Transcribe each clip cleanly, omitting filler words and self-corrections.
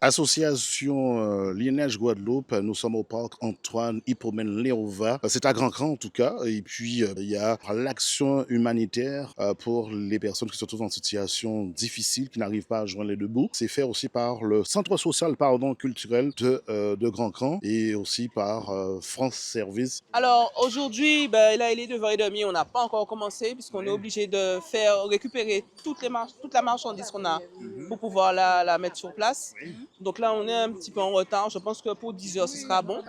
Association Liège Guadeloupe, nous sommes au parc Antoine Hippomène Léova. C'est à Grand-Camp en tout cas. Et puis il y a l'action humanitaire pour les personnes qui se trouvent en situation difficile, qui n'arrivent pas à joindre les deux bouts. C'est fait aussi par le centre social culturel de Grand-Camp et aussi par France Service. Alors aujourd'hui, ben, là il est 9h30, on n'a pas encore commencé puisqu'on est obligé de faire récupérer toute la marchandise qu'on a pour pouvoir la mettre sur place. Donc là on est un petit peu en retard, je pense que pour 10h ce sera bon.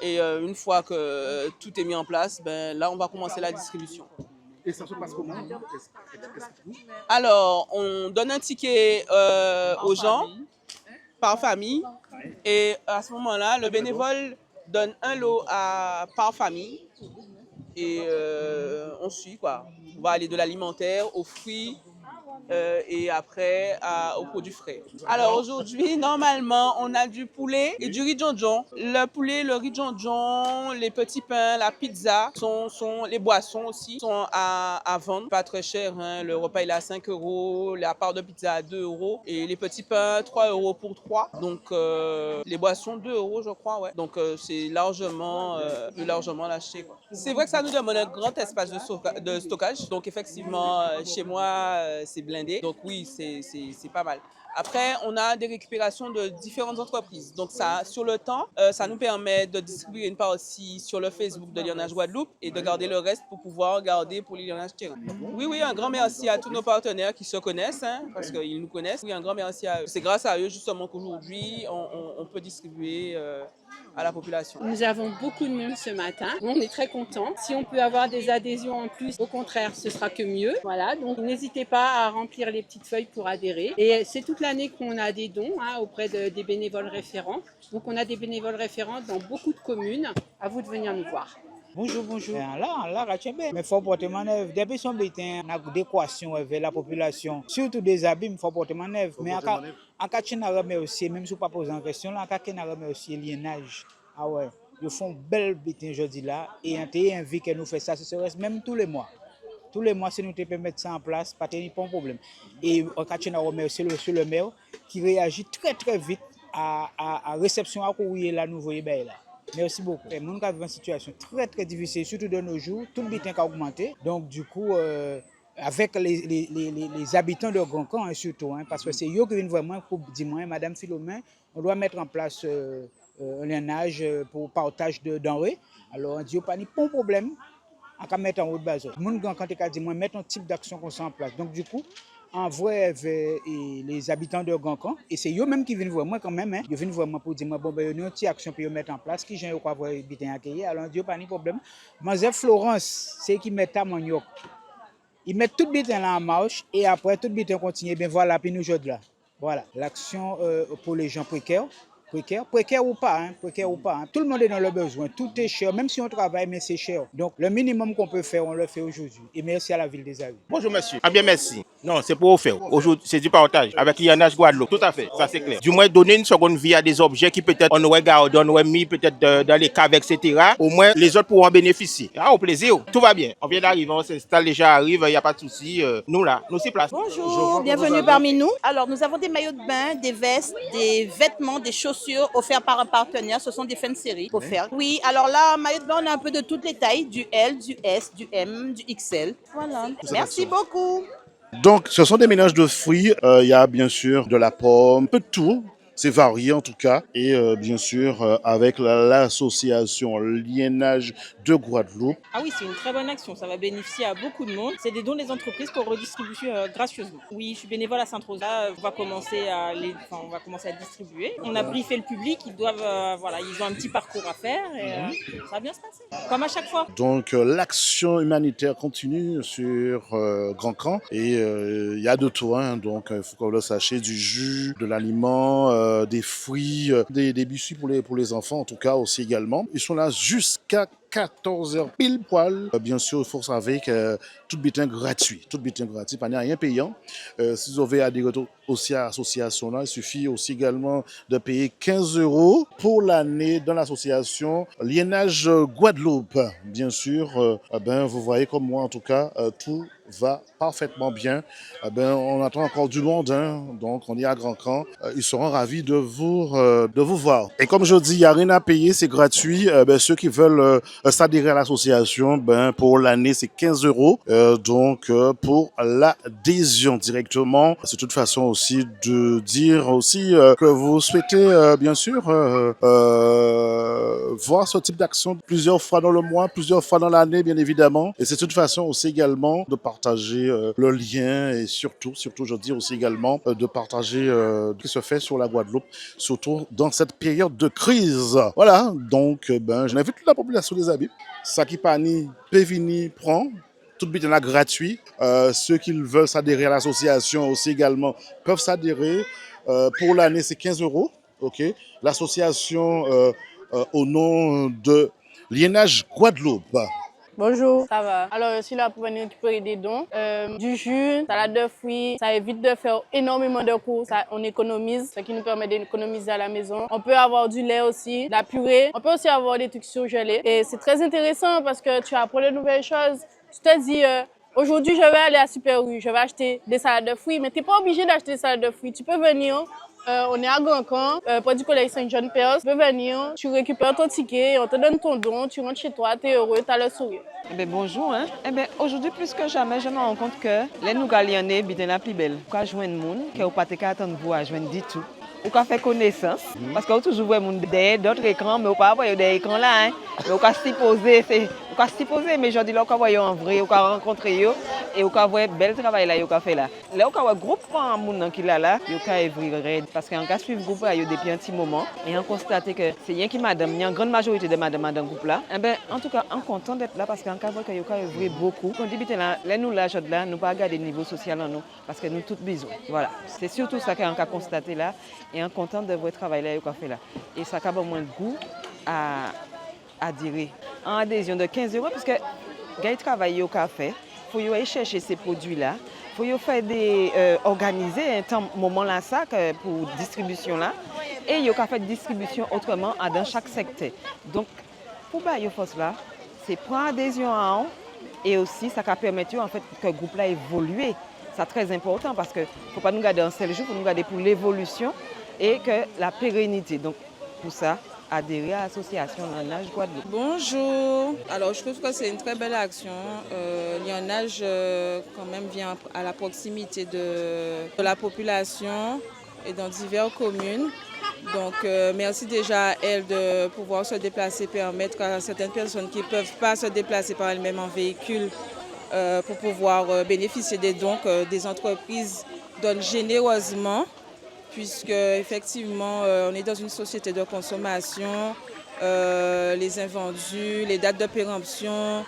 Et une fois que tout est mis en place, ben, là on va commencer la distribution. Et ça se passe comment? Alors on donne un ticket aux gens par famille et à ce moment-là le bénévole donne un lot par famille et on suit quoi. On va aller de l'alimentaire aux fruits et après aux produits frais. Alors aujourd'hui, normalement, on a du poulet et du riz djonjon. Le poulet, le riz djonjon, les petits pains, la pizza, les boissons aussi sont à vendre. Pas très cher, hein. Le repas il est à 5 euros, la part de pizza à 2 euros et les petits pains 3 euros pour 3. Donc les boissons 2 euros je crois, ouais. Donc c'est largement, plus largement lâché, quoi. C'est vrai que ça nous demande un grand espace de stockage. Donc effectivement, chez moi, c'est blindé. Donc oui, c'est pas mal. Après, on a des récupérations de différentes entreprises. Donc ça, sur le temps, ça nous permet de distribuer une partie sur le Facebook de Lionnage Guadeloupe et de garder le reste pour pouvoir garder pour les Lionnage Terrain. Oui, oui, un grand merci à tous nos partenaires qui se connaissent, hein, parce qu'ils nous connaissent. Oui, un grand merci à eux. C'est grâce à eux justement qu'aujourd'hui, on peut distribuer à la population. Nous avons beaucoup de monde ce matin. On est très contents. Si on peut avoir des adhésions en plus, au contraire, ce sera que mieux. Voilà, donc n'hésitez pas à remplir les petites feuilles pour adhérer. Et c'est toute l'année qu'on a des dons auprès des bénévoles référents. Donc on a des bénévoles référents dans beaucoup de communes. À vous de venir nous voir. Bonjour, bonjour. Là, mais il faut porter manœuvre. Depuis son bétain, on a des équations vers la population. Surtout des habits, il faut porter manœuvre. Mais en cas de aussi, même si on ne pas poser en question, en cas de aussi, liénage. Ah ouais, ils font belle bétain aujourd'hui là. Et un vie que nous fait ça, ce serait même tous les mois. Tous les mois, si nous te mettre ça en place, pas de problème. Et en cas de aussi le maire qui réagit très très vite à réception à courrier la nouvelle là. Merci beaucoup. Les gens qui vivent une situation très très difficile, surtout de nos jours, tout le butin a augmenté. Donc du coup, avec les habitants de Grand Camp, surtout, parce que c'est eux qui viennent vraiment pour dire, Madame Philomène, on doit mettre en place un lignage pour partage de denrées. Alors on dit, pas de problème, on va mettre en haut de base. Les gens quand ils disent, mettre un type d'action qu'on en place. Donc du coup, envoie vers les habitants de Gancan et c'est eux-mêmes qui viennent voir moi quand même. Ils viennent vraiment pour dire bon ben il y a une petite action pour mettre en place qui j'ai quoi voir bien accueillir. Alors Dieu pas de problème. Mademoiselle Florence, c'est qui met à manioc. Ils mettent tout bitin là en marche et après tout bitin continue bien voilà puis nous aujourd'hui là. Voilà, l'action pour les gens précaires. Précaire ou pas, hein. Tout le monde est dans le besoin, tout est cher, même si on travaille, mais c'est cher. Donc le minimum qu'on peut faire, on le fait aujourd'hui. Et merci à la ville des Avis. Bonjour monsieur. Ah bien merci. Non, c'est pour vous faire. Aujourd'hui, c'est du partage avec l'INH Guadeloupe. Tout à fait, ça c'est clair. Du moins donner une seconde vie à des objets qui peut-être on aurait gardé, on aurait mis peut-être dans les caves, etc. Au moins les autres pourront en bénéficier. Ah, au plaisir. Tout va bien. On vient d'arriver, on s'installe déjà, arrive, il n'y a pas de souci. Nous là, nous c'est place. Bonjour, bienvenue parmi nous. Alors nous avons des maillots de bain, des vestes, des vêtements, des chaussures offerts par un partenaire. Ce sont des fins de série offerts. Oui, alors là, maillot de bain, on a un peu de toutes les tailles, du L, du S, du M, du XL. Voilà. Merci beaucoup. Donc, ce sont des mélanges de fruits. Il y a bien sûr de la pomme, un peu de tout. C'est varié en tout cas. Et bien sûr, avec l'association Liénage de Guadeloupe. Ah oui, c'est une très bonne action. Ça va bénéficier à beaucoup de monde. C'est des dons des entreprises pour redistribuer gracieusement. Oui, je suis bénévole à Sainte-Rosa. On va commencer à distribuer. On a briefé le public. Ils doivent, ils ont un petit parcours à faire et ça va bien se passer. Comme à chaque fois. Donc, l'action humanitaire continue sur Grand Camp. Et il y a de tout. Hein. Donc, il faut que vous le sachiez, du jus, de l'aliment, des fruits, des biscuits pour les enfants, en tout cas aussi également. Ils sont là jusqu'à 14h pile poil. Bien sûr, il faut savoir que tout bulletin gratuit, pas rien payant. Si vous avez adhéré aussi à l'association, il suffit aussi également de payer 15 € pour l'année dans l'association Liénage Guadeloupe. Bien sûr, vous voyez comme moi en tout cas, tout va parfaitement bien. On attend encore du monde, hein, donc on est à Grand Camp. Ils seront ravis de vous voir. Et comme je dis, il n'y a rien à payer, c'est gratuit. Ceux qui veulent s'adhérer à l'association, pour l'année, c'est 15 €. Donc, pour l'adhésion directement, c'est de toute façon aussi de dire aussi que vous souhaitez, bien sûr, voir ce type d'action plusieurs fois dans le mois, plusieurs fois dans l'année, bien évidemment. Et c'est de toute façon aussi également de partager le lien et surtout, je dis aussi également de partager ce qui se fait sur la Guadeloupe, surtout dans cette période de crise. Voilà, donc j'invite toute la population des Habib. Ça qui pani, Pévini prend. Tout le bulletin là gratuit. Ceux qui veulent s'adhérer à l'association aussi également peuvent s'adhérer. Pour l'année, c'est 15 €. Ok. L'association au nom de Liénage Guadeloupe. Bonjour, ça va. Alors, je suis là pour venir récupérer des dons. Du jus, salade de fruits, ça évite de faire énormément de courses. On économise, ce qui nous permet d'économiser à la maison. On peut avoir du lait aussi, de la purée. On peut aussi avoir des trucs surgelés. Et c'est très intéressant parce que tu apprends de nouvelles choses. Tu te dis, aujourd'hui, je vais aller à Super U, je vais acheter des salades de fruits. Mais tu n'es pas obligé d'acheter des salades de fruits. Tu peux venir. On est à Grand Camp, près du collège Saint-Jean-Perse. Tu peux venir, tu récupères ton ticket, on te donne ton don, tu rentres chez toi, tu es heureux, tu as le sourire. Bonjour. Aujourd'hui, plus que jamais, je me rends compte que les Nougalianais sont la plus belle. Quand je joins le monde, que vous ne attendre vous à joindre du tout. Vous pouvez faire connaissance, parce que vous toujours voyez derrière d'autres écrans, mais vous ne pouvez pas voir des écrans là. Mais vous pouvez s'y poser, mais je dis là, vous pouvez voir en vrai, vous pouvez rencontrer eux, et vous pouvez voir le bel travail là, vous pouvez faire là. Là, vous pouvez voir le groupe de monde qui est là, vous pouvez ouvrir, parce qu'en cas suivre le groupe depuis un petit moment, et on constate que c'est rien qui madame, il y a une grande majorité de madame dans le groupe là. En tout cas, on est content d'être là, parce qu'en cas vous pouvez ouvrir beaucoup. Quand on dit là, nous là, nous ne pouvons pas garder le niveau social en nous, parce que nous tous besoin. Voilà, c'est surtout ça qu'on a constaté là. Et en content de votre travail là, vous fait là. Et ça a moins de goût à adhérer. En adhésion de 15 €, parce que le travail au café, il faut aller chercher ces produits-là. Il faut faire organiser un moment là ça pour distribution là. Et il faut faire distribution autrement dans chaque secteur. Donc, pour faire force là, c'est prendre adhésion à eux et aussi ça permet en fait que le groupe là évolue. C'est très important parce qu'il ne faut pas nous garder un seul jour, il faut nous garder pour l'évolution et que la pérennité. Donc, pour ça, adhérer à l'association Liénage Guadeloupe. Bonjour. Alors, je trouve que c'est une très belle action. Liénage, quand même, vient à la proximité de la population et dans diverses communes. Donc, merci déjà à elle de pouvoir se déplacer, permettre à certaines personnes qui ne peuvent pas se déplacer par elles-mêmes en véhicule pour pouvoir bénéficier des dons que des entreprises donnent généreusement, puisque effectivement on est dans une société de consommation, les invendus, les dates de péremption,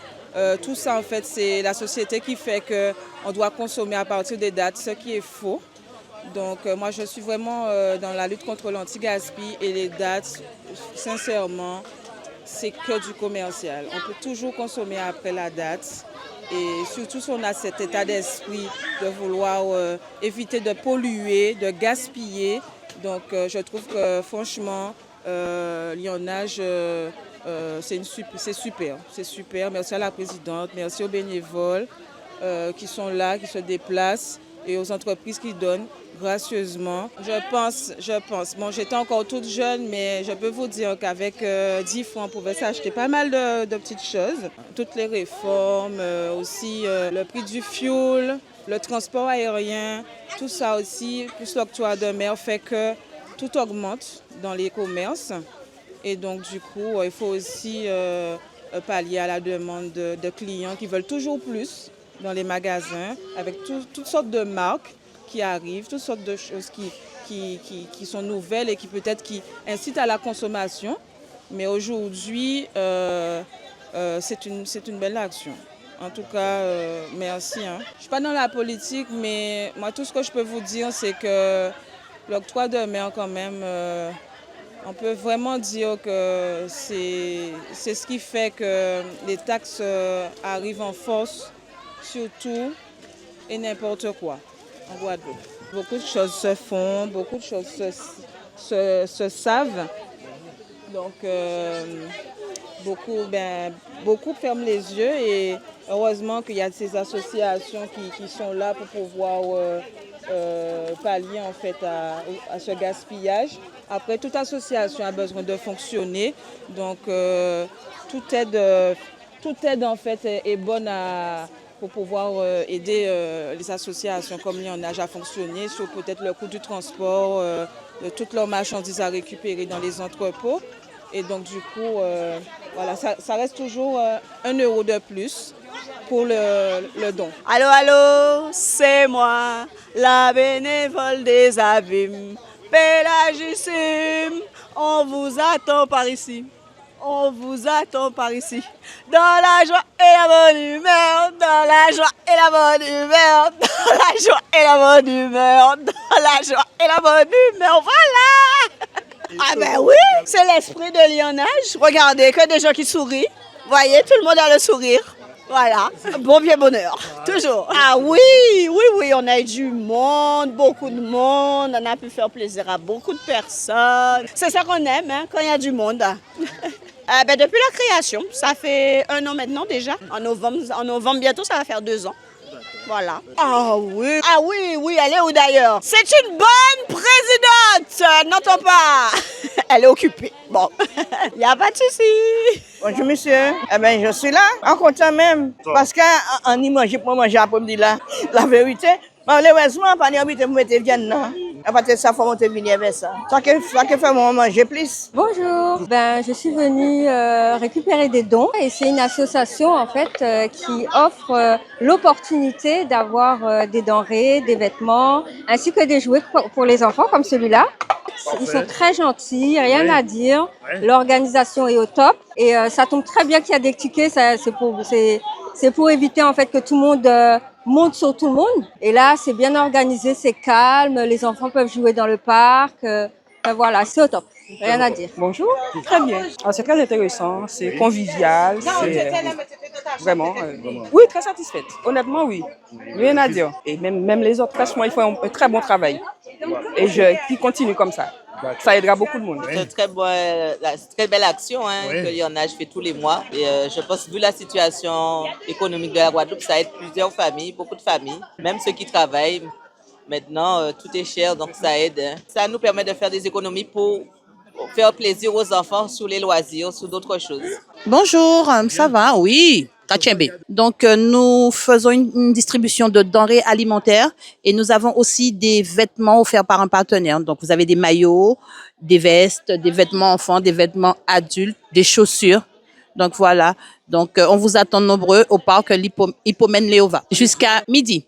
tout ça en fait c'est la société qui fait qu'on doit consommer à partir des dates, ce qui est faux. Donc moi je suis vraiment dans la lutte contre l'anti-gaspi et les dates, sincèrement, c'est que du commercial. On peut toujours consommer après la date. Et surtout si on a cet état d'esprit de vouloir éviter de polluer, de gaspiller. Donc je trouve que franchement, Liénage, c'est super. Merci à la présidente, merci aux bénévoles qui sont là, qui se déplacent et aux entreprises qui donnent gracieusement. Je pense. Bon, j'étais encore toute jeune, mais je peux vous dire qu'avec 10 francs, on pouvait s'acheter pas mal de petites choses. Toutes les réformes, aussi le prix du fioul, le transport aérien, tout ça aussi, plus l'octroi de mer fait que tout augmente dans les commerces. Et donc, du coup, il faut aussi pallier à la demande de clients qui veulent toujours plus dans les magasins, avec toutes sortes de marques qui arrivent, toutes sortes de choses qui sont nouvelles et qui peut-être qui incitent à la consommation. Mais aujourd'hui, c'est une belle action. En tout cas, merci. Je ne suis pas dans la politique, mais moi, tout ce que je peux vous dire, c'est que l'octroi de mer, quand même, On peut vraiment dire que c'est ce qui fait que les taxes arrivent en force sur tout et n'importe quoi en Guadeloupe. Beaucoup de choses se font, beaucoup de choses se savent. Donc, beaucoup ferment les yeux et heureusement qu'il y a ces associations qui sont là pour pouvoir pallier en fait à ce gaspillage. Après, toute association a besoin de fonctionner, donc toute aide en fait est bonne pour pouvoir aider les associations comme Lionage à fonctionner sur peut-être le coût du transport, de toutes leurs marchandises à récupérer dans les entrepôts. Et donc du coup, voilà, ça reste toujours 1 euro de plus pour le don. Allô, allô, c'est moi, la bénévole des abîmes, Pélagissime, on vous attend par ici. On vous attend par ici. Dans la joie et la bonne humeur, dans la joie et la bonne humeur, dans la joie et la bonne humeur, dans la joie et la bonne humeur, voilà. Ah ben oui, c'est l'esprit de Lionage. Regardez, que des gens qui sourient. Voyez, tout le monde a le sourire. Voilà, bon bien bonheur, toujours. Ah oui, oui, oui, on a eu du monde, beaucoup de monde. On a pu faire plaisir à beaucoup de personnes. C'est ça qu'on aime, hein, quand il y a du monde. Depuis la création, ça fait 1 an maintenant déjà. En novembre bientôt, ça va faire 2 ans. Voilà. Ah oui, oui, elle est où d'ailleurs? C'est une bonne présidente, n'entends pas. Elle est occupée. Bon, il n'y a pas de souci. Bonjour monsieur, je suis là, en content même, parce qu'en y manger pour manger après-midi là, la vérité, malheureusement, pas habité pour mettre viande là. À partir de ça, il faut monter venir avec ça. Ça qui fait moi manger plus. Bonjour, je suis venue récupérer des dons et c'est une association en fait qui offre l'opportunité d'avoir des denrées, des vêtements, ainsi que des jouets pour les enfants comme celui-là. Ils sont très gentils, rien à dire. L'organisation est au top et ça tombe très bien qu'il y a des tickets. C'est pour éviter en fait que tout le monde monte sur tout le monde. Et là, c'est bien organisé, c'est calme. Les enfants peuvent jouer dans le parc. Voilà, c'est au top. Rien à dire. Bonjour, très bien. C'est très intéressant, c'est convivial, c'est vraiment. Oui, très satisfaite. Honnêtement, oui. Rien à dire. Et même les autres classements, ils font un très bon travail. Et qui continuent comme ça. Ça aidera beaucoup de monde. C'est une très belle action que Lionage fait tous les mois. Et je pense que vu la situation économique de la Guadeloupe, ça aide plusieurs familles, beaucoup de familles, même ceux qui travaillent. Maintenant, tout est cher, donc ça aide. Ça nous permet de faire des économies pour faire plaisir aux enfants sur les loisirs, sur d'autres choses. Bonjour, ça va? Oui. Donc, nous faisons une distribution de denrées alimentaires et nous avons aussi des vêtements offerts par un partenaire. Donc, vous avez des maillots, des vestes, des vêtements enfants, des vêtements adultes, des chaussures. Donc, voilà. Donc, on vous attend nombreux au parc Hippomène Léova jusqu'à midi.